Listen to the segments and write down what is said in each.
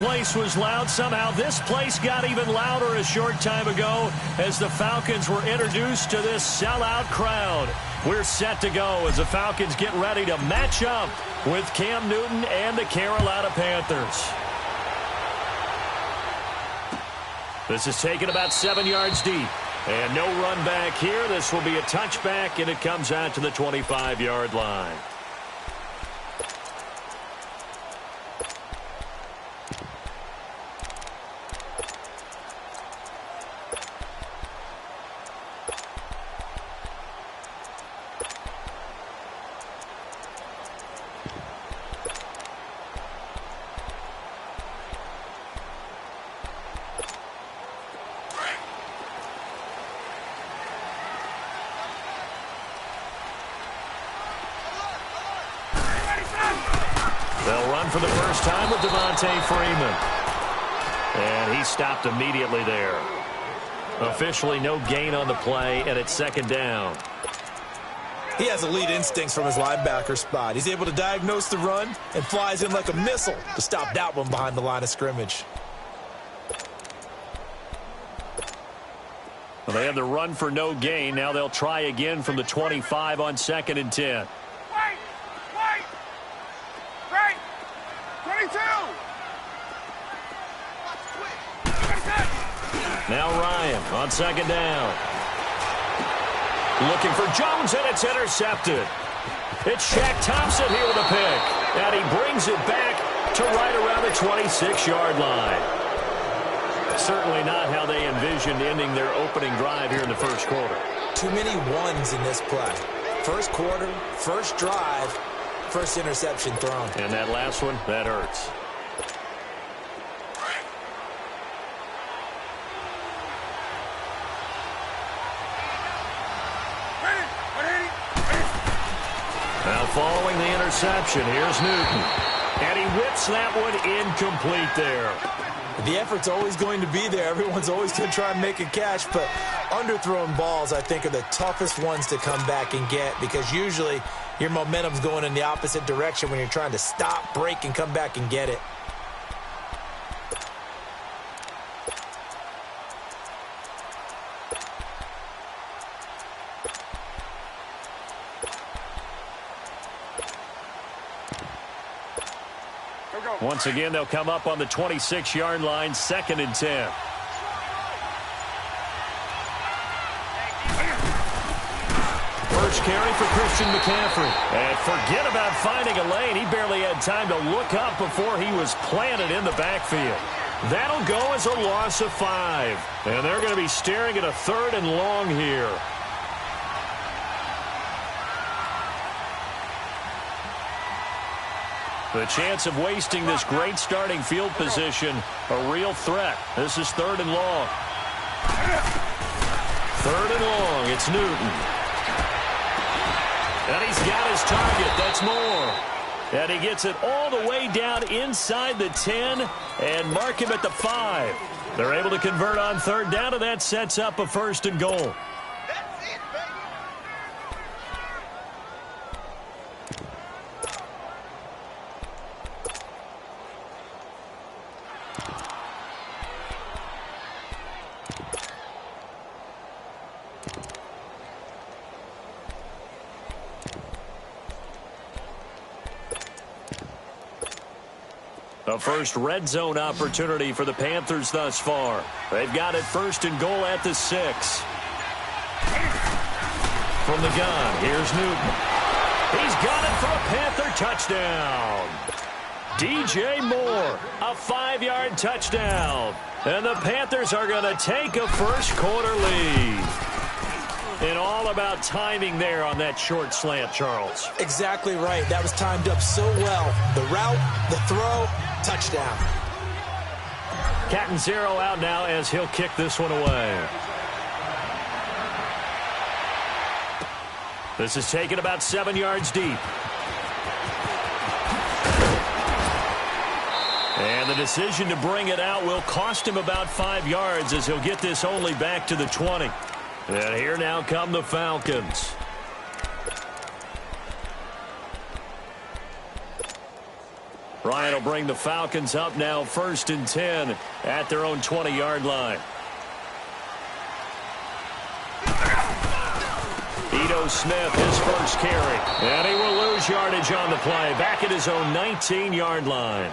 Place was loud. Somehow this place got even louder a short time ago as the Falcons were introduced to this sellout crowd. We're set to go as the Falcons get ready to match up with Cam Newton and the Carolina Panthers. This is taken about 7 yards deep. And no run back here. This will be a touchback, and it comes out to the 25-yard line. They'll run for the first time with Devontae Freeman. And he stopped immediately there. Officially no gain on the play, and it's second down. He has elite instincts from his linebacker spot. He's able to diagnose the run and flies in like a missile to stop that one behind the line of scrimmage. Well, they have the run for no gain. Now they'll try again from the 25 on 2nd and 10. Now Ryan on 2nd down. Looking for Jones, and it's intercepted. It's Shaq Thompson here with a pick. And he brings it back to right around the 26-yard line. Certainly not how they envisioned ending their opening drive here in the first quarter. Too many ones in this play. First quarter, first drive, first interception thrown. And that last one, that hurts. Now following the interception, here's Newton. And he whips that one incomplete there. The effort's always going to be there. Everyone's always going to try and make a catch, but underthrown balls, I think, are the toughest ones to come back and get because usually your momentum's going in the opposite direction when you're trying to stop, break, and come back and get it. Once again, they'll come up on the 26-yard line, 2nd and 10. First carry for Christian McCaffrey. And forget about finding a lane. He barely had time to look up before he was planted in the backfield. That'll go as a loss of 5. And they're going to be staring at a 3rd and long here. The chance of wasting this great starting field position, a real threat. This is 3rd and long. 3rd and long, it's Newton. And he's got his target, that's more. And he gets it all the way down inside the 10 and mark him at the 5. They're able to convert on 3rd down, and that sets up a 1st and goal. A first red zone opportunity for the Panthers thus far. They've got it 1st and goal at the 6. From the gun, here's Newton. He's got it for a Panther touchdown. DJ Moore, a 5-yard touchdown. And the Panthers are going to take a first quarter lead. And all about timing there on that short slant, Charles. Exactly right. That was timed up so well. The route, the throw, touchdown. Catanzaro out now as he'll kick this one away. This is taken about 7 yards deep. And the decision to bring it out will cost him about 5 yards as he'll get this only back to the 20. And here now come the Falcons. Ryan it'll bring the Falcons up now 1st and 10 at their own 20-yard line. Ito Smith, his first carry. And he will lose yardage on the play. Back at his own 19-yard line.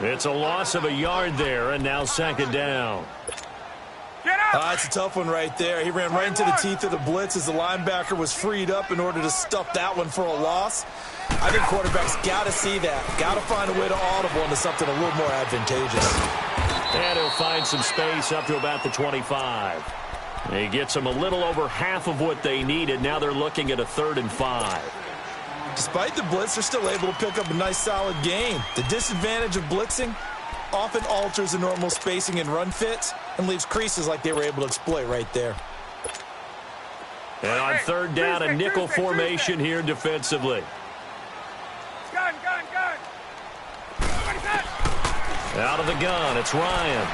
It's a loss of a yard there, and now 2nd down. It's a tough one right there. He ran right into the teeth of the blitz as the linebacker was freed up in order to stuff that one for a loss. I think quarterbacks got to see that. Got to find a way to audible into something a little more advantageous. And he'll find some space up to about the 25. He gets them a little over half of what they needed. Now they're looking at a 3rd and 5. Despite the blitz, they're still able to pick up a nice solid gain. The disadvantage of blitzing often alters the normal spacing and run fits and leaves creases like they were able to exploit right there. And on 3rd down, a nickel formation here defensively. Gun. Out of the gun, it's Ryan.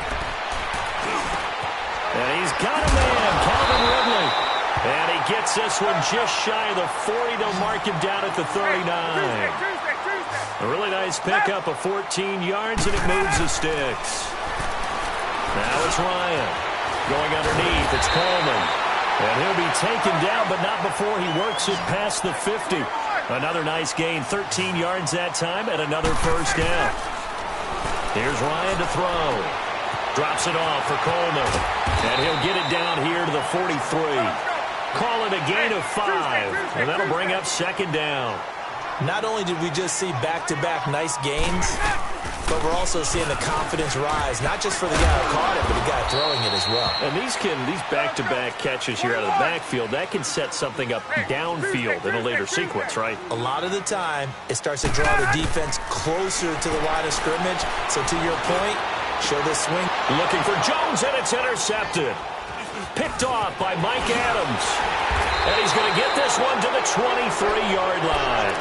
And he's got a man, Calvin Ridley. And he gets this one just shy of the 40. They'll mark him down at the 39. A really nice pickup of 14 yards, and it moves the sticks. Now it's Ryan. Going underneath, it's Coleman. And he'll be taken down, but not before he works it past the 50. Another nice gain, 13 yards that time, and another 1st down. Here's Ryan to throw. Drops it off for Coleman. And he'll get it down here to the 43. Call it a gain of 5. And that'll bring up 2nd down. Not only did we just see back-to-back nice gains, but we're also seeing the confidence rise, not just for the guy who caught it, but the guy throwing it as well. And these back-to-back catches here out of the backfield, that can set something up downfield in a later sequence, right? A lot of the time, it starts to draw the defense closer to the line of scrimmage. So to your point, show this swing. Looking for Jones, and it's intercepted. Picked off by Mike Adams. And he's going to get this one to the 23-yard line.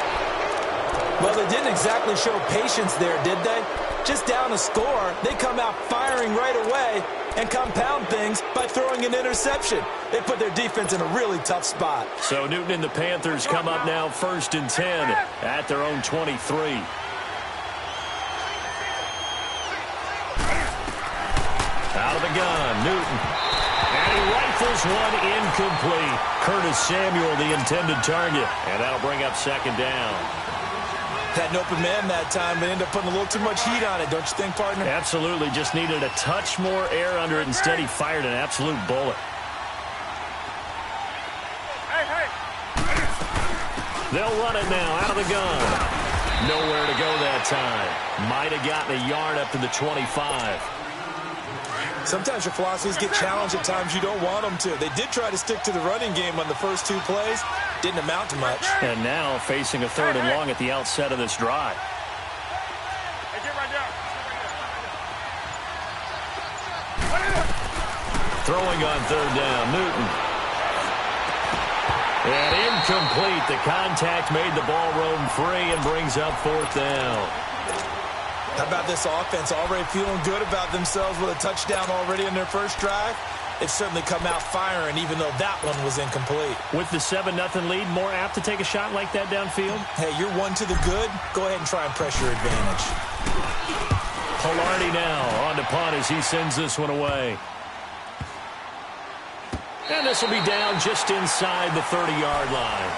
Well, they didn't exactly show patience there, did they? Just down a score, they come out firing right away and compound things by throwing an interception. They put their defense in a really tough spot. So Newton and the Panthers come up now 1st and 10 at their own 23. Out of the gun, Newton. And he rifles one incomplete. Curtis Samuel, the intended target. And that'll bring up 2nd down. Had an open man that time, but ended up putting a little too much heat on it, don't you think, partner? Absolutely. Just needed a touch more air under it. Instead, he fired an absolute bullet. They'll run it now out of the gun. Nowhere to go that time. Might have gotten a yard up to the 25. Sometimes your philosophies get challenged at times you don't want them to. They did try to stick to the running game on the first 2 plays. Didn't amount to much. And now facing a 3rd and long at the outset of this drive. Throwing on 3rd down, Newton. And incomplete. The contact made the ball roam free and brings up 4th down. How about this offense already feeling good about themselves with a touchdown already in their first drive? They've certainly come out firing, even though that one was incomplete. With the 7-0 lead, more apt to take a shot like that downfield? Hey, you're one to the good. Go ahead and try and press your advantage. Palardi now on to punt as he sends this one away. And this will be down just inside the 30-yard line.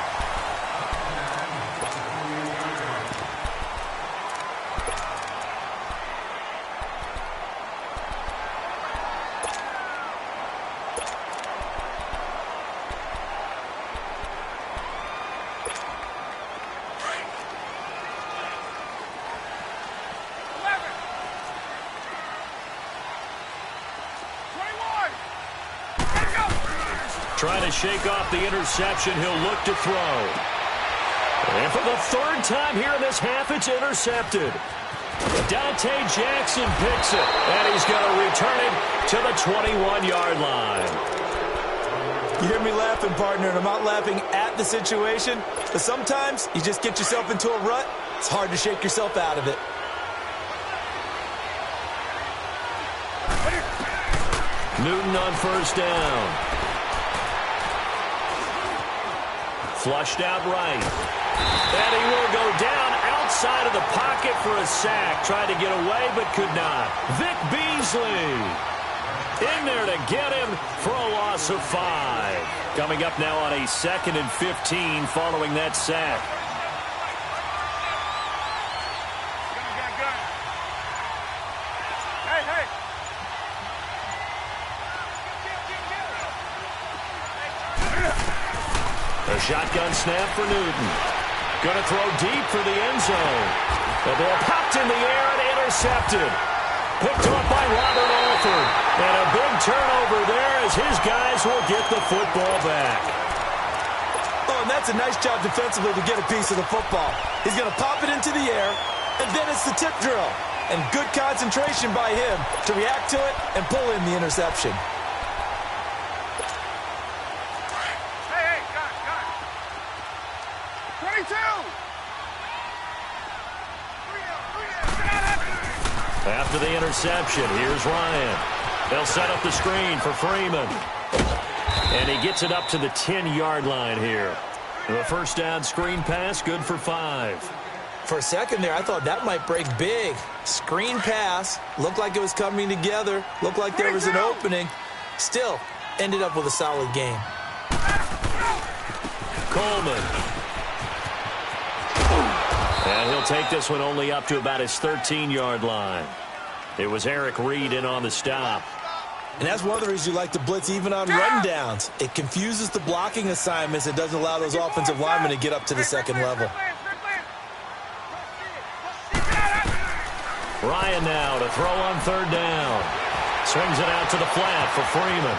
Trying to shake off the interception. He'll look to throw. And for the 3rd time here in this half, it's intercepted. Dante Jackson picks it, and he's going to return it to the 21-yard line. You hear me laughing, partner, and I'm not laughing at the situation, but sometimes you just get yourself into a rut. It's hard to shake yourself out of it. Newton on 1st down. Flushed out right. And he will go down outside of the pocket for a sack. Tried to get away, but could not. Vic Beasley in there to get him for a loss of 5. Coming up now on a 2nd and 15 following that sack. A shotgun snap for Newton. Going to throw deep for the end zone. The ball popped in the air and intercepted. Picked up by Robert Alford. And a big turnover there as his guys will get the football back. Oh, and that's a nice job defensively to get a piece of the football. He's going to pop it into the air, and then it's the tip drill. And good concentration by him to react to it and pull in the interception. After the interception, here's Ryan. They'll set up the screen for Freeman. And he gets it up to the 10-yard line here. The first down screen pass, good for 5. For a second there, I thought that might break big. Screen pass, looked like it was coming together, looked like there was an opening. Still, ended up with a solid game. Coleman. And he'll take this one only up to about his 13-yard line. It was Eric Reed in on the stop. And that's one of the reasons you like to blitz even on rundowns. It confuses the blocking assignments and doesn't allow those offensive linemen to get up to the second level. Ryan now to throw on 3rd down. Swings it out to the flat for Freeman.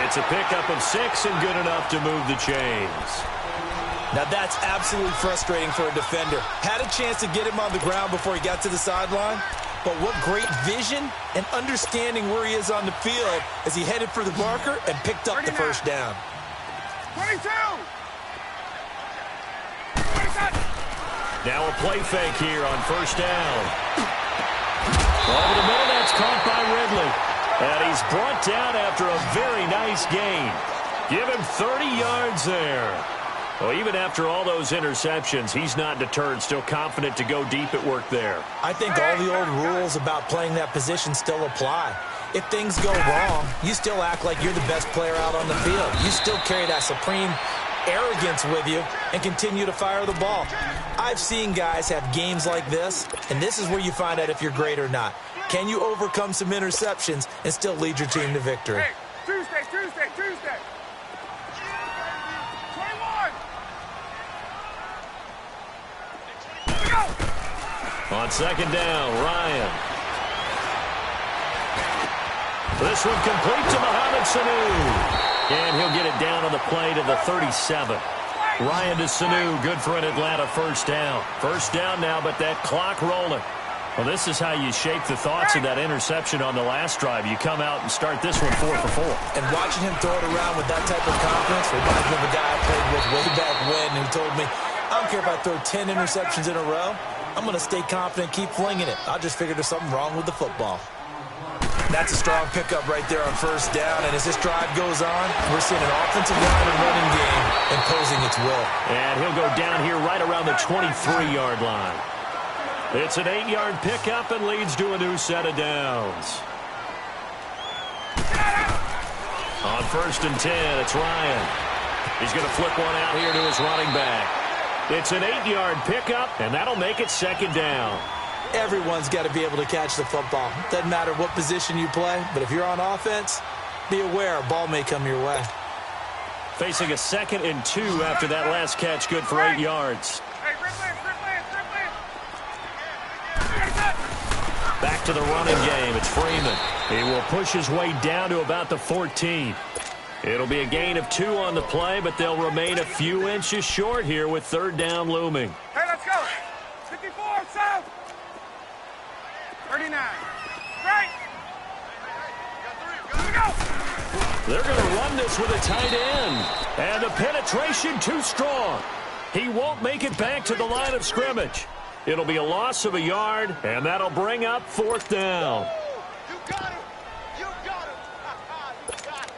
It's a pickup of 6 and good enough to move the chains. Now that's absolutely frustrating for a defender. Had a chance to get him on the ground before he got to the sideline, but what great vision and understanding where he is on the field as he headed for the marker and picked up the first down. 22! Now a play fake here on 1st down. Over the middle, that's caught by Ridley. And he's brought down after a very nice gain. Give him 30 yards there. Well, even after all those interceptions, he's not deterred, still confident to go deep at work there. I think all the old rules about playing that position still apply. If things go wrong, you still act like you're the best player out on the field. You still carry that supreme arrogance with you and continue to fire the ball. I've seen guys have games like this, and this is where you find out if you're great or not. Can you overcome some interceptions and still lead your team to victory? Hey, Tuesday. 21! On 2nd down, Ryan. This one complete to Mohamed Sanu. And he'll get it down on the play to the 37. Ryan to Sanu, good for an Atlanta 1st down. 1st down now, but that clock rolling. Well, this is how you shape the thoughts of that interception on the last drive. You come out and start this one 4 for 4. And watching him throw it around with that type of confidence reminds me of a guy I played with way back when who told me, I don't care if I throw 10 interceptions in a row, I'm going to stay confident, keep flinging it. I just figured there's something wrong with the football. That's a strong pickup right there on 1st down, and as this drive goes on, we're seeing an offensive line and running game imposing its will. And he'll go down here right around the 23-yard line. It's an 8-yard pickup and leads to a new set of downs. On 1st and 10, it's Ryan. He's going to flip one out here to his running back. It's an 8-yard pickup, and that'll make it 2nd down. Everyone's got to be able to catch the football. Doesn't matter what position you play, but if you're on offense, be aware a ball may come your way. Facing a 2nd and 2 after that last catch, good for 8 yards. Back to the running game. It's Freeman. He will push his way down to about the 14. It'll be a gain of 2 on the play, but they'll remain a few inches short here with 3rd down looming. Hey, let's go. 54, south. 39. Right. Here we go. They're going to run this with a tight end. And the penetration too strong. He won't make it back to the line of scrimmage. It'll be a loss of a yard, and that'll bring up 4th down. You got him. You got him. You got him.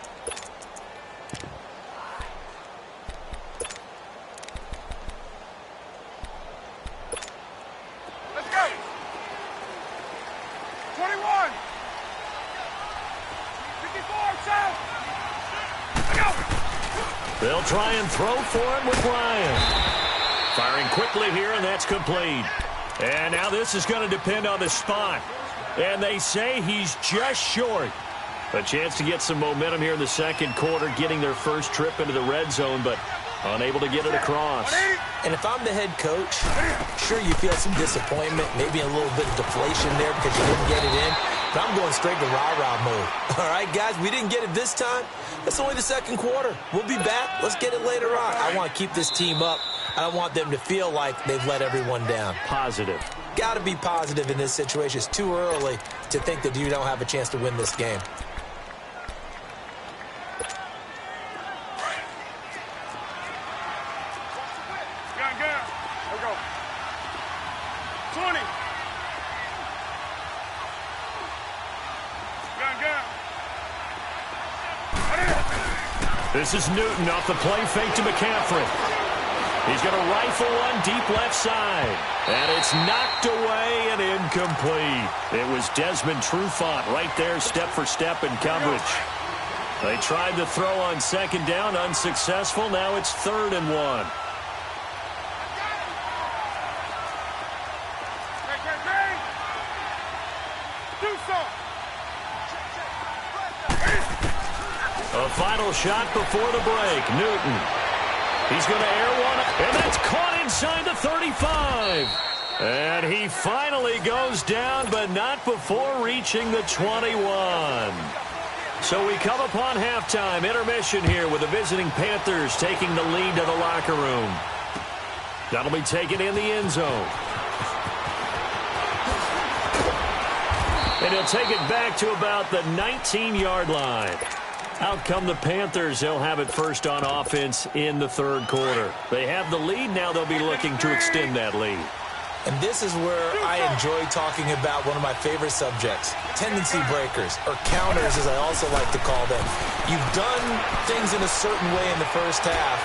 21. 54, south. Go. They'll try and throw for him with Ryan. Firing quickly here, and that's complete. And now this is going to depend on the spot. And they say he's just short. A chance to get some momentum here in the second quarter, getting their first trip into the red zone, but unable to get it across. And if I'm the head coach, sure you feel some disappointment, maybe a little bit of deflation there because you didn't get it in. But I'm going straight to rah-rah mode. All right, guys, we didn't get it this time. It's only the second quarter. We'll be back. Let's get it later on. I want to keep this team up. I don't want them to feel like they've let everyone down. Positive. Got to be positive in this situation. It's too early to think that you don't have a chance to win this game. Here we go. 20. This is Newton off the play fake to McCaffrey. He's going to rifle one deep left side. And it's knocked away and incomplete. It was Desmond Trufant right there, step for step in coverage. They tried to throw on second down, unsuccessful. Now it's 3rd and 1. A final shot before the break. Newton. He's going to air one, and that's caught inside the 35. And he finally goes down, but not before reaching the 21. So we come upon halftime, intermission here with the visiting Panthers taking the lead to the locker room. That'll be taken in the end zone. And he'll take it back to about the 19-yard line. Out come the Panthers. They'll have it first on offense in the third quarter. They have the lead. Now they'll be looking to extend that lead. And this is where I enjoy talking about one of my favorite subjects, tendency breakers, or counters as I also like to call them. You've done things in a certain way in the first half,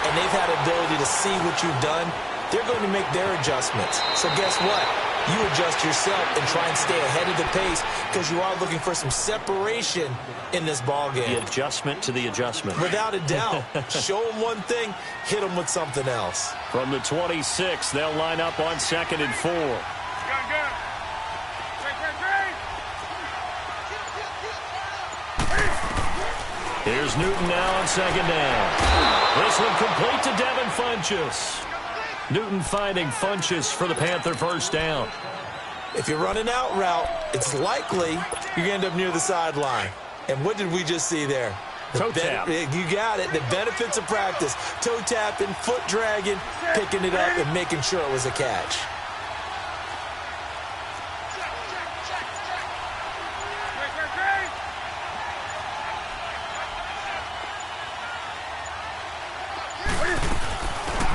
and they've had ability to see what you've done. They're going to make their adjustments. So guess what? You adjust yourself and try and stay ahead of the pace because you are looking for some separation in this ballgame. The adjustment to the adjustment. Without a doubt. Show them one thing, hit them with something else. From the 26, they'll line up on 2nd and 4. Here's Newton now on 2nd down. This one complete to Devin Funchess. Newton finding Funchess for the Panther first down. If you're running out route, it's likely you're going to end up near the sideline. And what did we just see there? Toe tap. You got it. The benefits of practice. Toe tapping, foot dragging, picking it up, and making sure it was a catch.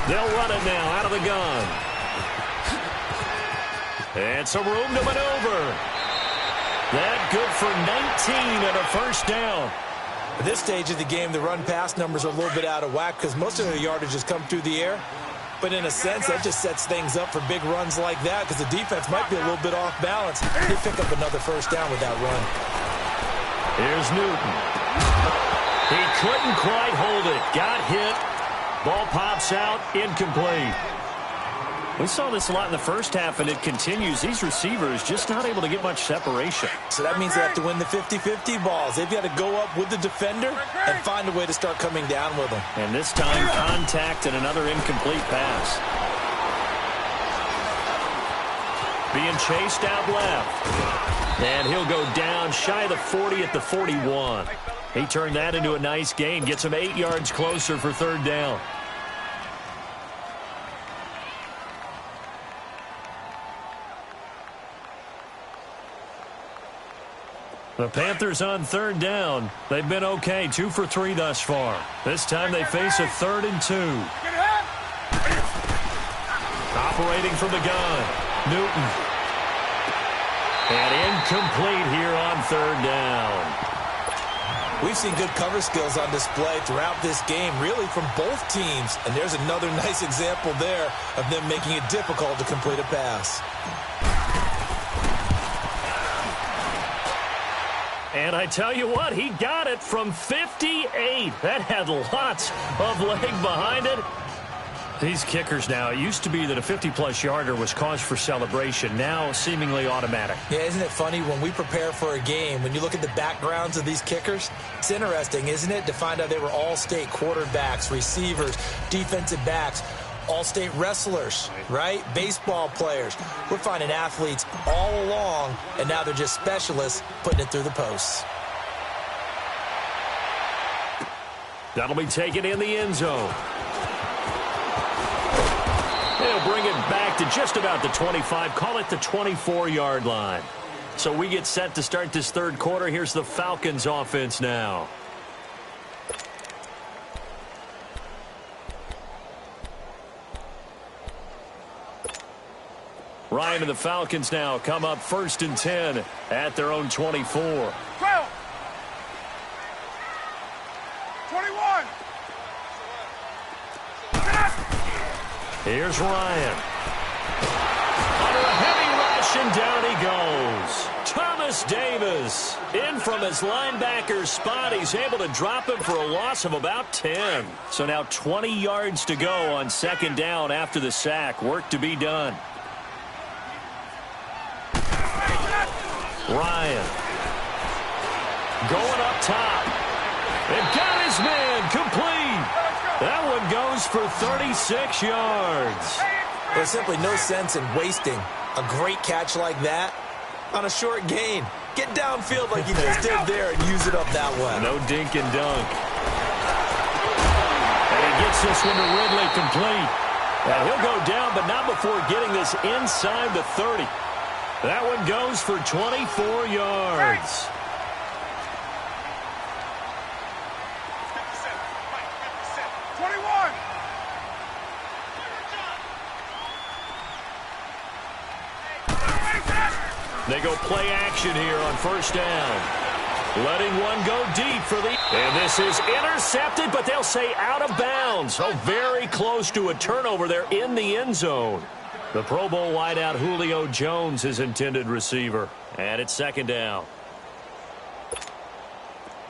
They'll run it now out of the gun. And some room to maneuver. That good for 19 and a first down. At this stage of the game, the run-pass numbers are a little bit out of whack because most of their yardage has come through the air. But in a sense, that just sets things up for big runs like that because the defense might be a little bit off balance. They pick up another first down with that run. Here's Newton. He couldn't quite hold it. Got hit. Ball pops out, incomplete. We saw this a lot in the first half, and it continues. These receivers just not able to get much separation. So that means they have to win the 50-50 balls. They've got to go up with the defender and find a way to start coming down with them. And this time, contact and another incomplete pass. Being chased out left. And he'll go down shy of the 40 at the 41. He turned that into a nice gain. Gets him 8 yards closer for 3rd down. The Panthers on 3rd down. They've been okay, 2 for 3 thus far. This time they face a 3rd and 2. Operating from the gun. Newton. And incomplete here on 3rd down. We've seen good cover skills on display throughout this game, really from both teams. And there's another nice example there of them making it difficult to complete a pass. And I tell you what, he got it from 58. That had lots of leg behind it. These kickers now, it used to be that a 50-plus yarder was cause for celebration. Now, seemingly automatic. Yeah, isn't it funny when we prepare for a game, when you look at the backgrounds of these kickers, it's interesting, isn't it, to find out they were all-state quarterbacks, receivers, defensive backs, all-state wrestlers, right? Baseball players. We're finding athletes all along, and now they're just specialists putting it through the posts. That'll be taken in the end zone. They'll bring it back to just about the 25, call it the 24-yard line. So we get set to start this third quarter. Here's the Falcons offense now. Ryan and the Falcons now come up 1st and 10 at their own 24. 12. 21. Here's Ryan. Under a heavy rush, and down he goes. Thomas Davis in from his linebacker's spot. He's able to drop him for a loss of about 10. So now 20 yards to go on 2nd down after the sack. Work to be done. Ryan going up top. And got his man complete. That one goes for 36 yards. There's simply no sense in wasting a great catch like that on a short gain. Get downfield like you just did there and use it up that way. No dink and dunk. And he gets this one to Ridley complete. And he'll go down, but not before getting this inside the 30. That one goes for 24 yards. They go play action here on 1st down. Letting one go deep for the... And this is intercepted, but they'll say out of bounds. Oh, very close to a turnover there in the end zone. The Pro Bowl wideout Julio Jones is intended receiver. And it's 2nd down.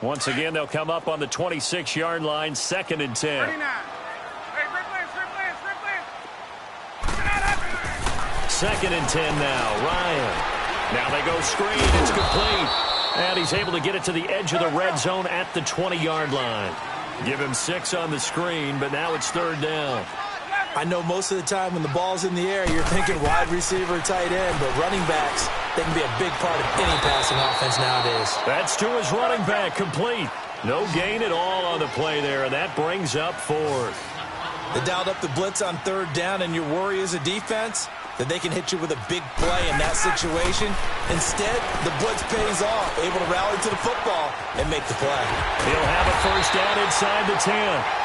Once again, they'll come up on the 26-yard line, 2nd and 10. 39. Hey, replay. 2nd and 10 now. Ryan. Now they go screen. It's complete. And he's able to get it to the edge of the red zone at the 20-yard line. Give him 6 on the screen, but now it's 3rd down. I know most of the time when the ball's in the air, you're thinking wide receiver, tight end, but running backs, they can be a big part of any passing offense nowadays. That's to his running back, complete. No gain at all on the play there, and that brings up 4th. They dialed up the blitz on 3rd down, and your worry as a defense that they can hit you with a big play in that situation. Instead, the blitz pays off, able to rally to the football and make the play. He'll have a 1st down inside the 10,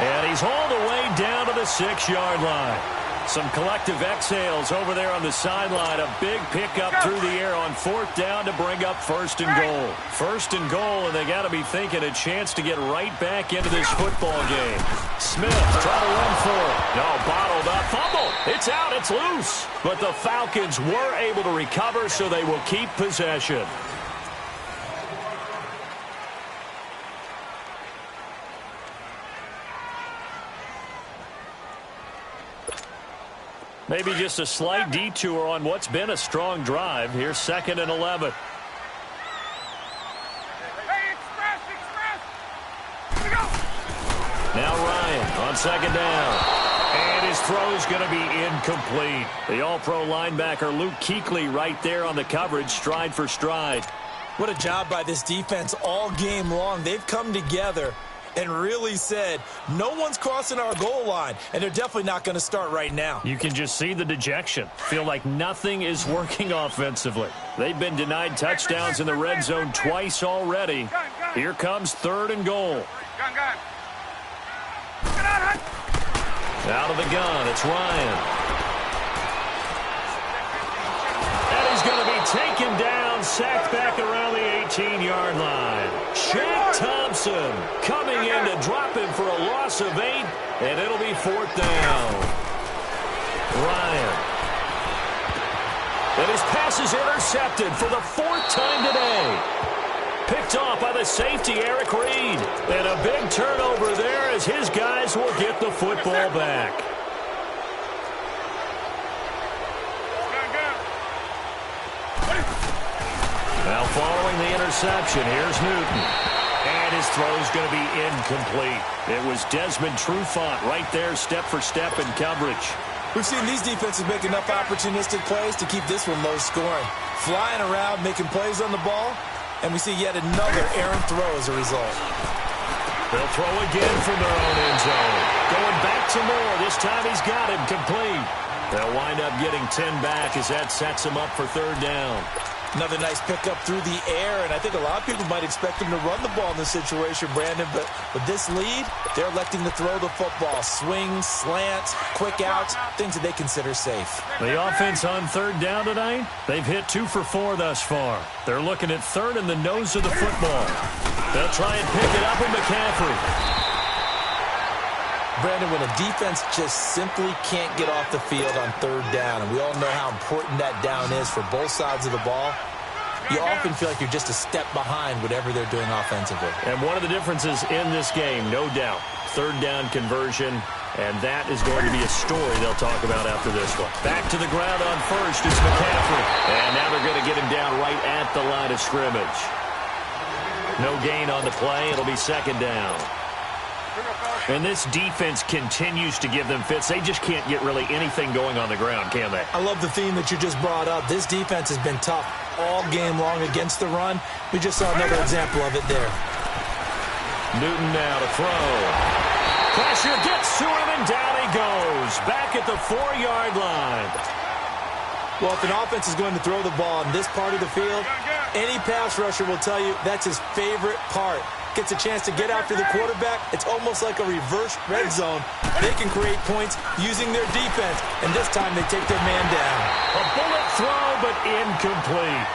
and he's hauled away down to the 6-yard line. Some collective exhales over there on the sideline. A big pickup through the air on 4th down to bring up 1st and goal. 1st and goal, and they got to be thinking a chance to get right back into this football game. Smith try to run for it. No, bottled up. Fumble. It's out. It's loose. But the Falcons were able to recover, so they will keep possession. Maybe just a slight detour on what's been a strong drive. Here's 2nd and 11. Hey, express. Here we go. Now Ryan on 2nd down. And his throw's going to be incomplete. The all-pro linebacker Luke Kuechly right there on the coverage, stride for stride. What a job by this defense all game long. They've come together and really said, no one's crossing our goal line, and they're definitely not going to start right now. You can just see the dejection. Feel like nothing is working offensively. They've been denied touchdowns in the red zone twice already. Here comes 3rd and goal. Gun. Out of the gun, it's Ryan. And he's going to be taken down, sacked back around the 18-yard line. Shaq Thompson coming in to drop him for a loss of 8, and it'll be 4th down. Ryan. And his pass is intercepted for the 4th time today. Picked off by the safety, Eric Reed. And a big turnover there as his guys will get the football back. Now following the interception, here's Newton. And his throw's going to be incomplete. It was Desmond Trufant right there, step for step in coverage. We've seen these defenses make enough opportunistic plays to keep this one low scoring. Flying around, making plays on the ball, and we see yet another errant throw as a result. They'll throw again from their own end zone. Going back to Moore. This time he's got him complete. They'll wind up getting 10 back as that sets him up for third down. Another nice pickup through the air, and I think a lot of people might expect him to run the ball in this situation, Brandon, but with this lead, they're electing to throw the football. Swings, slants, quick outs, things that they consider safe. The offense on third down tonight, they've hit 2 for 4 thus far. They're looking at third in the nose of the football. They'll try and pick it up with McCaffrey. Brandon, when a defense just simply can't get off the field on third down, and we all know how important that down is for both sides of the ball, you often feel like you're just a step behind whatever they're doing offensively. And one of the differences in this game, no doubt, third down conversion, and that is going to be a story they'll talk about after this one. Back to the ground on first is McCaffrey. And now they're going to get him down right at the line of scrimmage. No gain on the play. It'll be second down. And this defense continues to give them fits. They just can't get really anything going on the ground, can they? I love the theme that you just brought up. This defense has been tough all game long against the run. We just saw another example of it there. Newton now to throw. Pressure gets to him, and down he goes. Back at the 4-yard line. Well, if an offense is going to throw the ball in this part of the field, any pass rusher will tell you that's his favorite part. Gets a chance to get after the quarterback. It's almost like a reverse red zone. They can create points using their defense, and this time they take their man down. A bullet throw, but incomplete.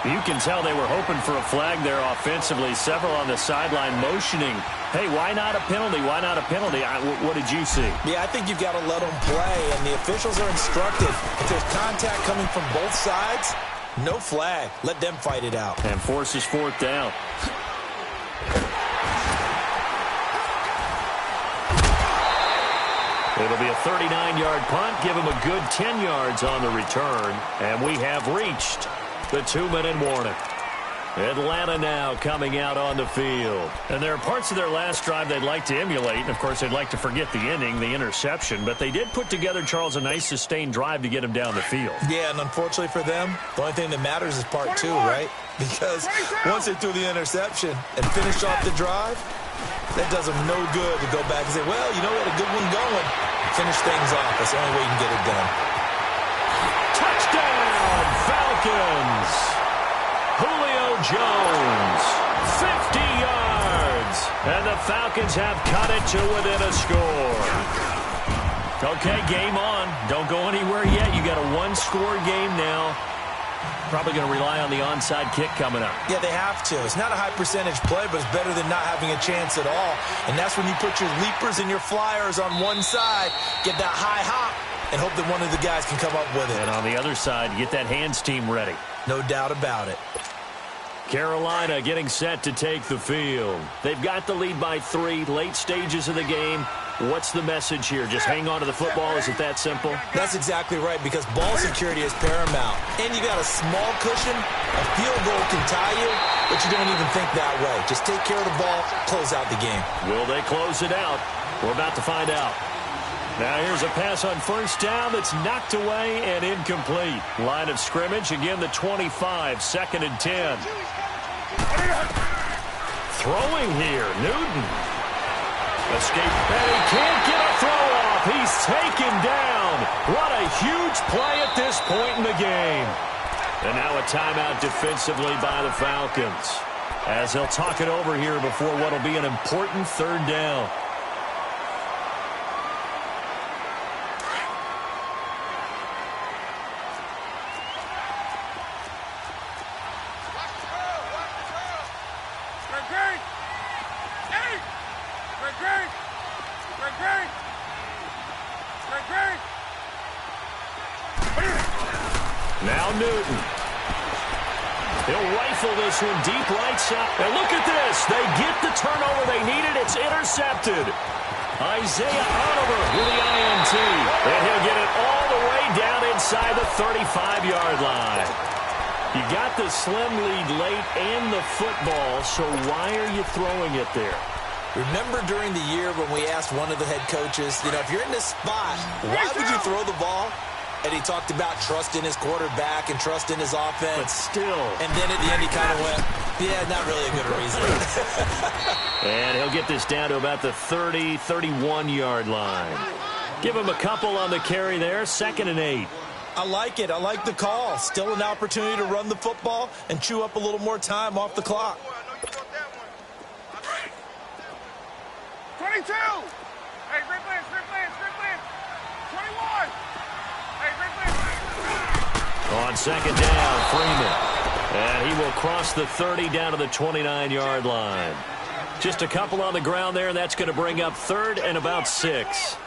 You can tell they were hoping for a flag there offensively. Several on the sideline motioning. Hey, why not a penalty? Why not a penalty? What did you see? Yeah, I think you've got to let them play, and the officials are instructed. If there's contact coming from both sides, no flag. Let them fight it out. And forces fourth down. It'll be a 39-yard punt. Give him a good 10 yards on the return. And we have reached the 2-minute warning. Atlanta now coming out on the field. And there are parts of their last drive they'd like to emulate. And, of course, they'd like to forget the ending, the interception. But they did put together, Charles, a nice sustained drive to get him down the field. Yeah, and unfortunately for them, the only thing that matters is part 2, right? Because once they threw the interception and finished off the drive, that does them no good to go back and say, well, you know, we had a good one going. Finish things off. That's the only way you can get it done. Touchdown, Falcons! Julio Jones, 50 yards. And the Falcons have cut it to within a score. Okay, game on. Don't go anywhere yet. You got a one-score game now. Probably going to rely on the onside kick coming up. Yeah, they have to. It's not a high-percentage play, but it's better than not having a chance at all. And that's when you put your leapers and your flyers on one side, get that high hop, and hope that one of the guys can come up with it. And on the other side, get that hands team ready. No doubt about it. Carolina getting set to take the field. They've got the lead by 3, late stages of the game. What's the message here? Just hang on to the football? Is it that simple? That's exactly right, because ball security is paramount. And you got a small cushion. A field goal can tie you, but you don't even think that way. Just take care of the ball, close out the game. Will they close it out? We're about to find out. Now here's a pass on first down that's knocked away and incomplete. Line of scrimmage, again the 25, 2nd and 10. Throwing here, Newton. Escape, and he can't get a throw off. He's taken down. What a huge play at this point in the game. And now a timeout defensively by the Falcons, as they'll talk it over here before what will be an important third down. Now Newton. He'll rifle this one deep right side. And look at this. They get the turnover they needed. It's intercepted. Isaiah Oliver with the INT. And he'll get it all the way down inside the 35-yard line. You got the slim lead late and the football, so why are you throwing it there? Remember during the year when we asked one of the head coaches, if you're in this spot, why would you throw the ball? And he talked about trust in his quarterback and trust in his offense. But still. And then at the end he kind of went, yeah, not really a good reason. And he'll get this down to about the 30, 31-yard line. Give him a couple on the carry there, 2nd and 8. I like it. I like the call. Still an opportunity to run the football and chew up a little more time off the clock. 22. Hey, Rick Lance. 21. Hey, Rick Lance. On 2nd down, Freeman. And he will cross the 30 down to the 29-yard line. Just a couple on the ground there, and that's going to bring up 3rd and about 6.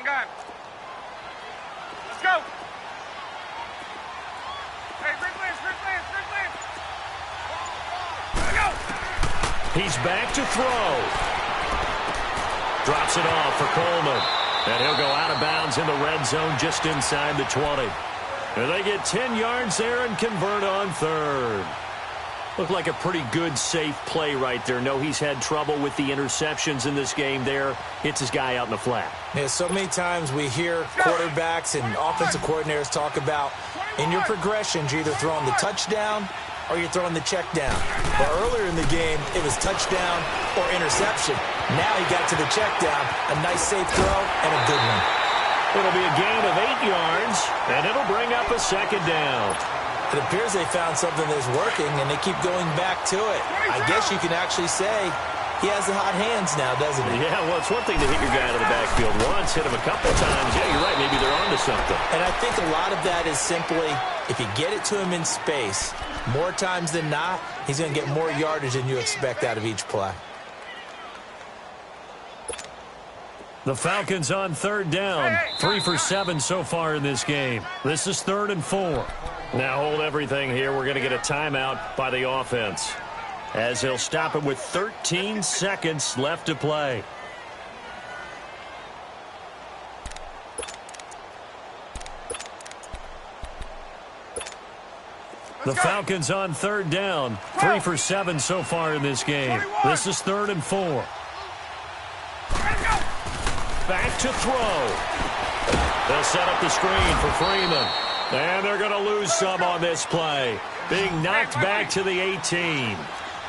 Gun. Let's go. Hey, Rick Lance. Let's go. He's back to throw. Drops it off for Coleman. And he'll go out of bounds in the red zone just inside the 20. And they get 10 yards there and convert on 3rd. Looked like a pretty good, safe play right there. No, he's had trouble with the interceptions in this game there. Hits his guy out in the flat. Yeah, so many times we hear quarterbacks and offensive coordinators talk about in your progressions, you're either throwing the touchdown or you're throwing the check down. But earlier in the game, it was touchdown or interception. Now he got to the check down. A nice, safe throw and a good one. It'll be a gain of 8 yards, and it'll bring up a 2nd down. It appears they found something that's working, and they keep going back to it. I guess you can actually say he has the hot hands now, doesn't he? Yeah, well, it's one thing to hit your guy out of the backfield once, hit him a couple times. Yeah, you're right. Maybe they're onto something. And I think a lot of that is simply if you get it to him in space, more times than not, he's going to get more yardage than you expect out of each play. The Falcons on 3rd down. 3 for 7 so far in this game. This is 3rd and 4. Now hold everything here. We're going to get a timeout by the offense, as they'll stop it with 13 seconds left to play. The Falcons on 3rd down. 3 for 7 so far in this game. This is 3rd and 4. Back to throw. They'll set up the screen for Freeman. And they're going to lose some on this play. Being knocked back to the 18.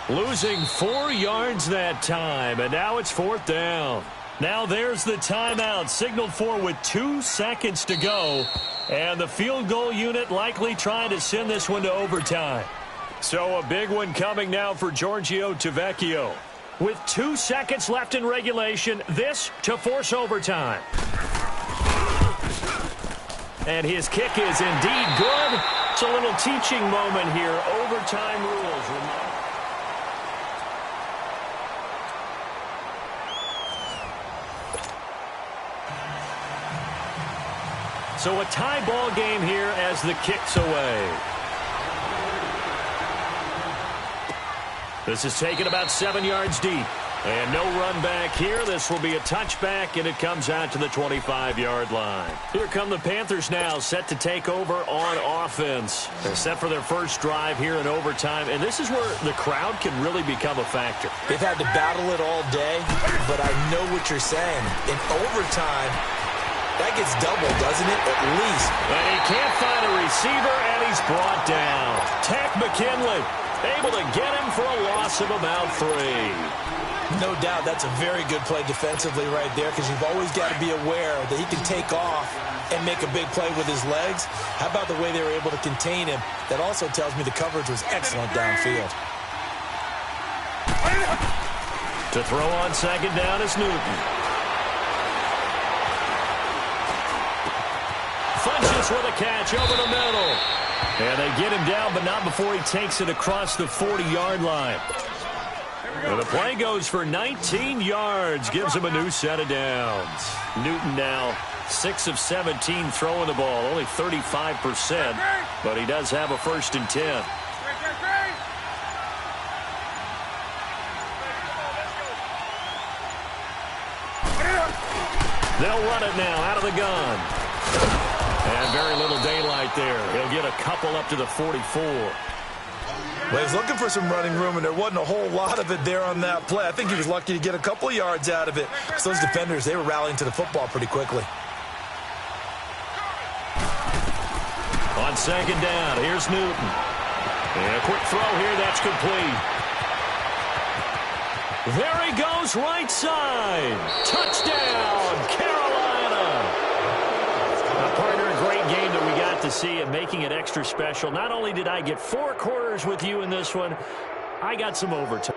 Losing 4 yards that time. And now it's 4th down. Now there's the timeout. Signaled for with 2 seconds to go. And the field goal unit likely trying to send this one to overtime. So a big one coming now for Giorgio Tavecchio. With 2 seconds left in regulation, this to force overtime. And his kick is indeed good. It's a little teaching moment here. Overtime rules. So a tie ball game here as the kick's away. This is taken about 7 yards deep. And no run back here. This will be a touchback, and it comes out to the 25-yard line. Here come the Panthers now, set to take over on offense. They're set for their first drive here in overtime, and this is where the crowd can really become a factor. They've had to battle it all day, but I know what you're saying. In overtime, that gets doubled, doesn't it? At least. And he can't find a receiver, and he's brought down. Tech McKinley able to get him for a loss of about 3. No doubt that's a very good play defensively right there, because you've always got to be aware that he can take off and make a big play with his legs. How about the way they were able to contain him? That also tells me the coverage was excellent downfield. To throw on second down is Newton. Funches with a catch over the middle. And they get him down, but not before he takes it across the 40-yard line. And the play goes for 19 yards, gives him a new set of downs. Newton now 6 of 17 throwing the ball, only 35%, but he does have a 1st and 10. They'll run it now out of the gun. And very little daylight there. He'll get a couple up to the 44. Well, he was looking for some running room, and there wasn't a whole lot of it there on that play. I think he was lucky to get a couple of yards out of it. Because those defenders, they were rallying to the football pretty quickly. On second down, here's Newton. And a quick throw here, that's complete. There he goes, right side. Touchdown, Carolina. Partner, a great game that we got to see and making it extra special. Not only did I get 4 quarters with you in this one, I got some overtime.